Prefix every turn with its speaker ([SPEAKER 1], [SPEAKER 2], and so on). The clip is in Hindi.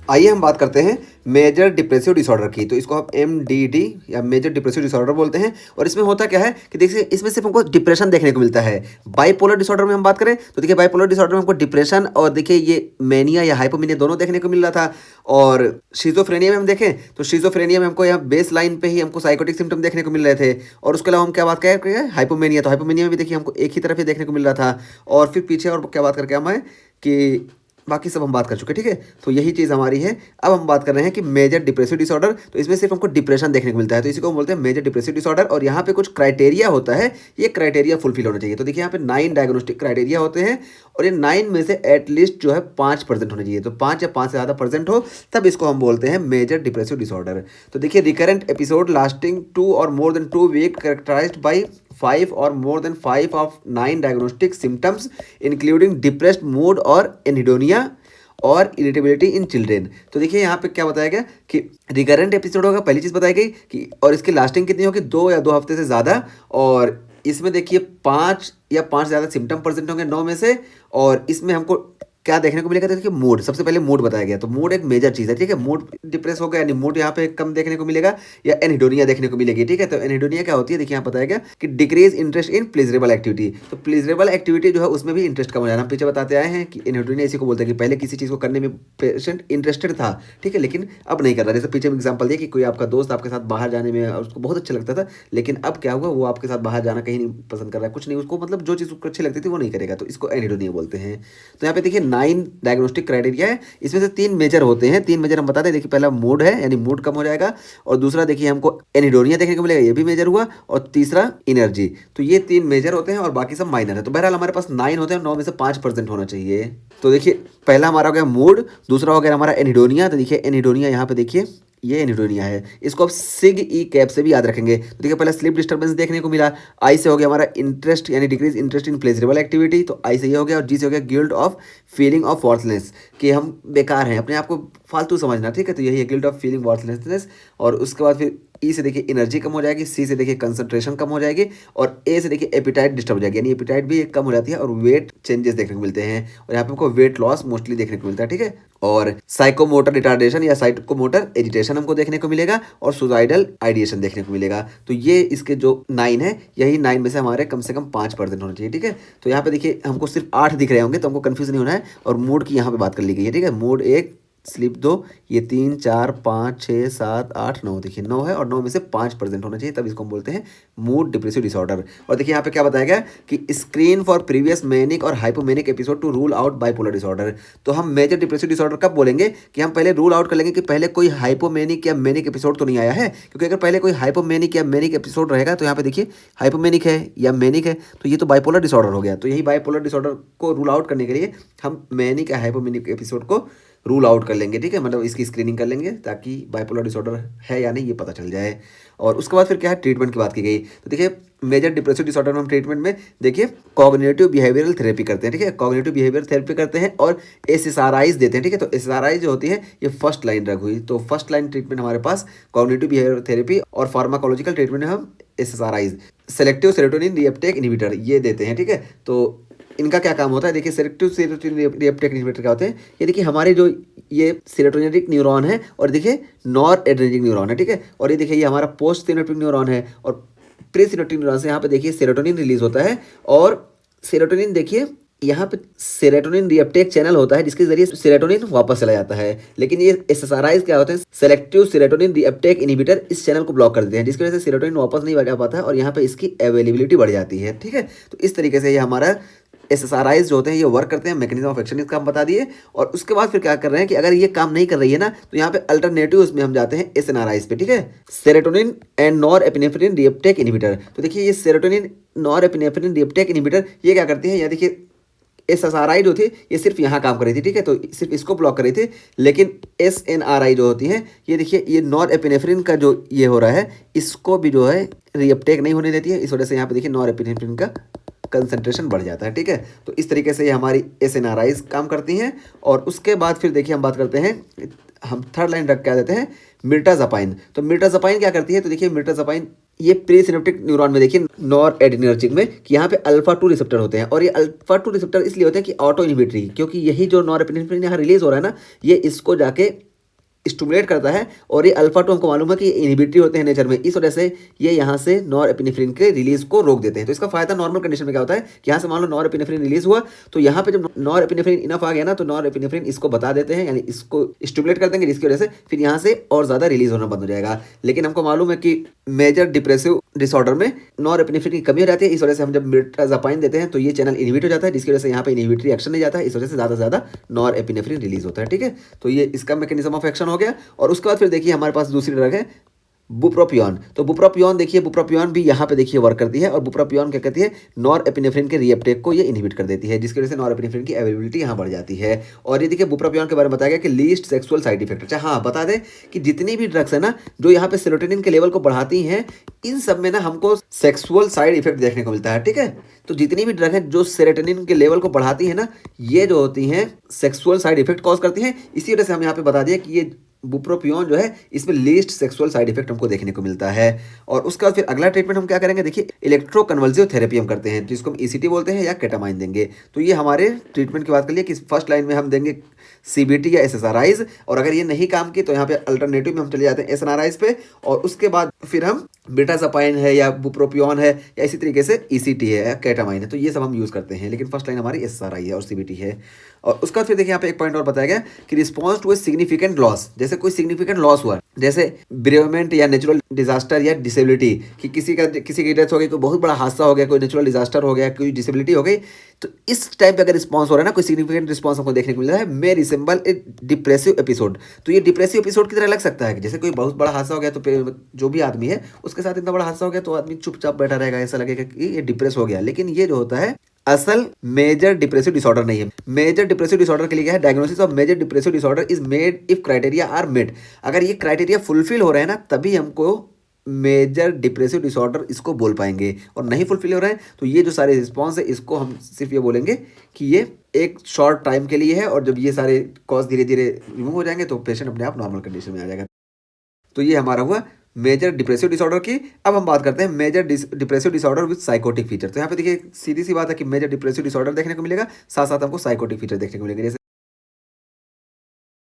[SPEAKER 1] आइए हम बात करते हैं मेजर डिप्रेसिव डिसऑर्डर की। तो इसको हम एमडीडी या मेजर डिप्रेसिव डिसऑर्डर बोलते हैं। और इसमें होता क्या है कि देखिए इसमें सिर्फ हमको डिप्रेशन देखने को मिलता है। बाइपोलर डिसऑर्डर में हम बात करें तो देखिए बाइपोलर डिसऑर्डर में हमको डिप्रेशन और देखिए ये मेनिया या हाइपोमेनिया दोनों देखने को मिल रहा था। और शिजोफ्रेनिया में हम देखें तो शिजोफ्रेनिया में हमको यहाँ बेस लाइन पे ही हमको साइकोटिक सिम्टम देखने को मिल रहे थे। और उसके अलावा हम क्या बात करें हाइपोमेनिया, तो हाइपोमेनिया में भी देखिए हमको एक ही तरफ ही देखने को मिल रहा था। और फिर पीछे और क्या बात करके हम है कि बाकी सब हम बात कर चुके, ठीक है। तो यही चीज़ हमारी है। अब हम बात कर रहे हैं कि मेजर डिप्रेसिव डिसऑर्डर, तो इसमें सिर्फ हमको डिप्रेशन देखने को मिलता है, तो इसी को हम बोलते हैं मेजर डिप्रेसिव डिसऑर्डर। और यहाँ पे कुछ क्राइटेरिया होता है, ये क्राइटेरिया फुलफिल होना चाहिए। तो देखिए यहाँ पे 9 डायग्नोस्टिक क्राइटेरिया होते हैं और ये 9 में से एटलीस्ट जो है 5% होना चाहिए। तो 5 या 5 से ज़्यादा परसेंट हो तब इसको हम बोलते हैं मेजर डिप्रेसिव डिसऑर्डर। तो देखिए रिकरेंट एपिसोड लास्टिंग 2 और more than 2 week characterized by 5 or more than 5 of 9 diagnostic symptoms including depressed mood और एनिडोनिया और इरिटेबिलिटी इन चिल्ड्रेन। तो देखिए यहाँ पे क्या बताया गया कि रिकरेंट एपिसोड होगा, पहली चीज़ बताई गई कि और इसकी लास्टिंग कितनी होगी 2 या 2 हफ्ते से ज़्यादा। और इसमें देखिए 5 या 5 से ज़्यादा सिम्टम प्रेजेंट होंगे 9 में से। और इसमें हमको क्या देखने को मिलेगा, तो देखिए मूड, सबसे पहले मूड बताया गया। तो मूड एक मेजर चीज़ है, ठीक है। मूड डिप्रेस हो गया यानी मूड यहाँ पे कम देखने को मिलेगा या एनिडोनिया देखने को मिलेगी, ठीक है। तो एनिडोनिया क्या होती है, देखिए यहाँ बताया गया कि decrease interest in pleasurable activity. तो प्लेजरेबल एक्टिविटी जो है उसमें भी इंटरेस्ट कम हो जाना। हम पीछे बताते आए हैं कि एनिडोनिया इसी को बोलते हैं कि पहले किसी चीज़ को करने में पेशेंट इंटरेस्टेड था, ठीक है, लेकिन अब नहीं कर रहा। जैसे पीछे एग्जाम्पल दिया कि कोई आपका दोस्त आपके साथ बाहर जाने में उसको बहुत अच्छा लगता था, लेकिन अब क्या हुआ, वो आपके साथ बाहर जाना कहीं नहीं पसंद कर रहा है, कुछ नहीं, उसको मतलब जो चीज़ उसको अच्छी लगती थी वो नहीं करेगा। तो इसको एनिडोनिया बोलते हैं। तो यहाँ पे देखिए 9 डायग्नोस्टिक क्राइटेरिया है, इसमें से 3 मेजर होते हैं। 3 मेजर हम बताते हैं। देखिए पहला मूड है यानी मूड कम हो जाएगा, और दूसरा देखिए हमको एनिडोनिया देखने को मिलेगा, ये भी मेजर हुआ, और तीसरा एनर्जी। तो ये 3 मेजर होते हैं और बाकी सब माइनर है। तो बहरहाल हमारे पास 9 होते हैं, 9 में से 5% होना चाहिए। तो देखिए पहला हमारा हो गया मूड, दूसरा हो गया हमारा एनिडोनिया। तो देखिए एनिडोनिया यहाँ पे देखिए ये एनिडोनिया है, इसको आप सिग ई कैप से भी याद रखेंगे। तो देखिए पहले स्लीप डिस्टर्बेंस देखने को मिला, आई से हो गया हमारा इंटरेस्ट यानी decrease interest in pleasurable activity, तो आई से ये हो गया। और जी से हो गया guilt of feeling of worthless, कि हम बेकार हैं, अपने आप को फालतू समझना, ठीक है। तो यही है गिल्ट ऑफ फीलिंग वर्थलेसनेस। और उसके बाद फिर ई से देखिए एनर्जी कम हो जाएगी, सी से देखिए कंसंट्रेशन कम हो जाएगी, और ए से देखिए एपिटाइट डिस्टर्ब हो जाएगी यानी एपिटाइट भी कम हो जाती है, और वेट चेंजेस देखने को मिलते हैं। और यहाँ पे हमको वेट लॉस मोस्टली देखने को मिलता है, ठीक है। और साइकोमोटर रिटार्डेशन या साइकोमोटर एजिटेशन हमको देखने को मिलेगा, और सुसाइडल आइडिएशन देखने को मिलेगा। तो ये इसके जो 9 है, यही 9 में से हमारे कम से कम 5% होना चाहिए, ठीक है। तो यहाँ पे देखिए हमको सिर्फ 8 दिख रहे होंगे, तो हमको कंफ्यूज नहीं होना है। और मूड की यहाँ पे बात कर ली गई है, ठीक है। मूड 1, स्लीप 2, ये 3, 4, 5, 6, 7, 8, 9, देखिए 9 है, और 9 में से 5% होना चाहिए, तब इसको हम बोलते हैं मूड डिप्रेसिव डिसऑर्डर। और देखिए यहाँ पे क्या बताया गया कि स्क्रीन फॉर प्रीवियस मैनिक और hypomanic episode to rule out bipolar disorder. तो हम मेजर डिप्रेसिव डिसऑर्डर कब बोलेंगे कि हम पहले रूल आउट कर लेंगे कि पहले कोई हाइपोमेनिक या मैनिक एपिसोड तो नहीं आया है। क्योंकि अगर पहले कोई हाइपोमेनिक या मैनिक एपिसोड रहेगा तो यहाँ पे देखिए हाइपोमेनिक है या मैनिक है, तो ये तो बाइपोलर डिसऑर्डर हो गया। तो यही बाइपोलर डिसऑर्डर को रूल आउट करने के लिए हम मैनिक या हाइपोमेनिक एपिसोड को रूल आउट कर लेंगे, ठीक है। मतलब इसकी स्क्रीनिंग कर लेंगे ताकि बाइपोलर डिसऑर्डर है या नहीं ये पता चल जाए। और उसके बाद फिर क्या है, ट्रीटमेंट की बात की गई। तो देखिए मेजर डिप्रेसिव डिसऑर्डर में हम ट्रीटमेंट में देखिए कॉग्निटिव बिहेवियरल थेरेपी करते हैं, ठीक है। कॉग्निटिव बिहेवियर थेरेपी करते हैं और एसएसआरआईज देते हैं, ठीक है। तो एसएसआरआई जो होती है ये फर्स्ट लाइन ड्रग हुई। तो फर्स्ट लाइन ट्रीटमेंट हमारे पास कॉग्निटिव बिहेवियर थेरेपी, और फार्माकोलॉजिकल ट्रीटमेंट में हम एसएसआरआईज सेलेक्टिव सेरोटोनिन रिएप्टेक इनहिबिटर ये देते हैं, ठीक है। तो इनका क्या काम होता है, देखिए सेलेक्टिव सेरोटोनिन रिएप्टेक इनहिबिटर क्या होते हैं, ये देखिए हमारे जो ये सेरोटोनिनिक न्यूरॉन है, और देखिए नॉर एड्रेनर्जिक न्यूरॉन है, ठीक है। और ये देखिए ये हमारा पोस्ट सिनेप्टिक न्यूरॉन है, और प्री सिनेप्टिक न्यूरॉन से यहाँ पे देखिए सेरोटोनिन रिलीज होता है। और सेरोटोनिन देखिए यहाँ पे सेरोटोनिन रिएप्टेक चैनल होता है जिसके जरिए सेरोटोनिन वापस चला जाता है। लेकिन ये एसएसआरआईज क्या होते हैं, सेलेक्टिव सेरोटोनिन रिएप्टेक इनहिबिटर, इस चैनल को ब्लॉक कर देते हैं, जिसकी वजह से सेरोटोनिन वापस नहीं जा पाता है और यहाँ पे इसकी अवेलेबिलिटी बढ़ जाती है, ठीक है। तो इस तरीके से ये हमारा एसएसआरआईज जो होते हैं ये वर्क करते हैं। मैकेनिज्म ऑफ एक्शन इसका हम बता दिए। और उसके बाद फिर क्या कर रहे हैं कि अगर ये काम नहीं कर रही है ना, तो यहाँ पे अल्टरनेटिव उसमें हम जाते हैं एसएनआरआईज पे, ठीक है। Serotonin and nor epinephrine reuptake inhibitor. तो देखिए ये serotonin nor epinephrine reuptake inhibitor ये क्या करती है, या देखिए एसएसआरआई जो थी ये सिर्फ यहाँ काम कर रही थी, ठीक है। तो सिर्फ इसको ब्लॉक कर रही थी। लेकिन एसएनआरआई जो होती है ये देखिए ये नॉर एपिनेफ्रिन का जो ये हो रहा है इसको भी जो है रिएप्टेक नहीं होने देती है। इस वजह से यहाँ पे देखिए नॉर एपिनेफ्रिन का कंसंट्रेशन बढ़ जाता है, ठीक है। तो इस तरीके से ये हमारी एसएनआरआईज काम करती हैं। और उसके बाद फिर देखिए हम बात करते हैं, हम थर्ड लाइन ड्रग क्या देते हैं, मिर्टाजापाइन। तो मिर्टाजापाइन क्या करती है, तो देखिए मिर्टाजापाइन ये प्री सिनेप्टिक न्यूरॉन में देखिए नॉर एड्रेनर्जिक में कि यहाँ पे अल्फा 2 रिसेप्टर होते हैं। और ये अल्फा 2 रिसेप्टर इसलिए होते हैं कि ऑटो इनहिबिटरी, क्योंकि यही जो नॉर एपिनेफ्रिन यहाँ रिलीज हो रहा है ना, ये इसको जाके स्टिमुलेट करता है और ये अल्फा 2 हमको मालूम है कि इनहिबिटरी होते हैं नेचर में, इस वजह से ये यहाँ से नॉरएपिनेफ्रिन के रिलीज को रोक देते हैं। तो इसका फायदा नॉर्मल कंडीशन में क्या होता है कि यहाँ से मान लो नॉरएपिनेफ्रिन रिलीज हुआ, तो यहाँ पे जब नॉरएपिनेफ्रिन इनफ आ गया ना, तो नॉरएपिनेफ्रिन इसको बता देते हैं, यानी इसको स्टिमुलेट कर देंगे, जिसकी वजह से फिर यहाँ से और ज़्यादा रिलीज होना बंद हो जाएगा। लेकिन हमको मालूम है कि मेजर डिप्रेसिव डिसऑर्डर में नॉरएपिनेफ्रिन की कमी हो जाती है, इस वजह से हम जब मिर्टाजापाइन देते हैं तो ये चैनल इनहिबिट हो जाता है, जिसकी वजह से यहाँ पे इनहिबिटरी एक्शन नहीं जाता है, इस वजह से ज़्यादा नॉरएपिनेफ्रिन रिलीज होता है। ठीक है, तो ये इसका मैकेनिज्म ऑफ एक्शन हो गया। और उसके बाद फिर देखिए हमारे पास दूसरी ड्रग है बुप्रोपियोन। तो बुप्रोपियोन देखिए, बुप्रोपियोन भी यहाँ पे देखिए वर्क करती है, और बुप्रोपियोन क्या कहती है, नॉरएपिनेफ्रिन के रीअपटेक को ये इनहिबिट कर देती है, जिसकी वजह से नॉरएपिनेफ्रिन की अवेलेबिलिटी यहाँ बढ़ जाती है। और ये देखिए बुप्रोपियोन के बारे में बताया गया कि लीस्ट सेक्सुअल साइड इफेक्ट। अच्छा हाँ, बता दें कि जितनी भी ड्रग्स है ना जो यहाँ पे सेरोटोनिन के लेवल को बढ़ाती हैं, इन सब में ना हमको सेक्सुअल साइड इफेक्ट देखने को मिलता है। ठीक है, तो जितनी भी ड्रग है जो सेरोटोनिन के लेवल को बढ़ाती है ना, ये जो होती हैं सेक्सुअल साइड इफेक्ट कॉज करती हैं। इसी वजह से हम यहाँ पे बता दिया कि ये बुप्रोपियोन जो है इसमें लीस्ट सेक्सुअल साइड इफेक्ट हमको देखने को मिलता है। और उसके बाद फिर अगला ट्रीटमेंट हम क्या करेंगे, देखिए इलेक्ट्रोकन्वल्सिव थेरेपी हम करते हैं, जिसको हम ईसीटी बोलते हैं या केटामाइन देंगे। तो ये हमारे ट्रीटमेंट की बात कर लिए कि फर्स्ट लाइन में हम देंगे सीबीटी या एसएसआरआईज, और अगर ये नहीं काम की तो यहाँ पे अल्टरनेटिव में हम चले जाते हैं एसएनआरआईज पे, और उसके बाद फिर हम बीटाज़ापाइन है या बुप्रोपियोन है या इसी तरीके से ईसीटी है या केटामाइन है, तो ये सब हम यूज़ करते हैं। लेकिन फर्स्ट लाइन हमारी एसएसआरआई है और सीबीटी है। और उसका फिर देखिए यहाँ पे एक पॉइंट और बताया गया कि response to a significant loss, जैसे कोई सिग्निफिकेंट लॉस हुआ, जैसे ब्रेवमेंट या नेचुरल डिजास्टर या डिसेबिलिटी, कि किसी की डेथ हो गई, कोई बहुत बड़ा हादसा हो गया, कोई नेचुरल डिजास्टर हो गया, कोई डिसेबिलिटी हो गई, तो इस टाइप पे अगर रिस्पॉन्स हो रहा है ना, कोई सिग्निफिकेंट रिस्पॉन्स हमको देखने को मिल रहा है, मे रिसेंबल ए डिप्रेसिव एपिसोड। तो ये डिप्रेसिव एपिसोड की तरह लग सकता है कि जैसे कोई बहुत बड़ा हादसा हो गया, तो जो भी आदमी है उसके साथ इतना बड़ा हादसा हो गया तो आदमी चुपचाप बैठा रहेगा, ऐसा लगेगा कि ये डिप्रेस हो गया। लेकिन ये जो होता है असल मेजर डिप्रेसिव डिसऑर्डर नहीं है। मेजर डिप्रेसिव डिसऑर्डर के लिए क्या है, diagnosis of major depressive disorder is made if criteria are met. अगर ये क्राइटेरिया फुलफिल हो रहे हैं ना, तभी हमको मेजर डिप्रेसिव डिसऑर्डर इसको बोल पाएंगे, और नहीं फुलफिल हो रहे हैं तो ये जो सारे रिस्पॉन्स है इसको हम सिर्फ ये बोलेंगे कि ये एक शॉर्ट टाइम के लिए है, और जब ये सारे कॉज धीरे धीरे रिमूव हो जाएंगे तो पेशेंट अपने आप नॉर्मल कंडीशन में आ जाएगा। तो ये हमारा हुआ मेजर डिप्रेसिव डिसऑर्डर की। अब हम बात करते हैं major depressive disorder with psychotic feature. तो यहाँ पे देखिए सीधी सी बात है कि मेजर डिप्रेसिव डिसऑर्डर देखने को मिलेगा, साथ साथ हमको साइकोटिक फीचर देखने को मिलेंगे, जैसे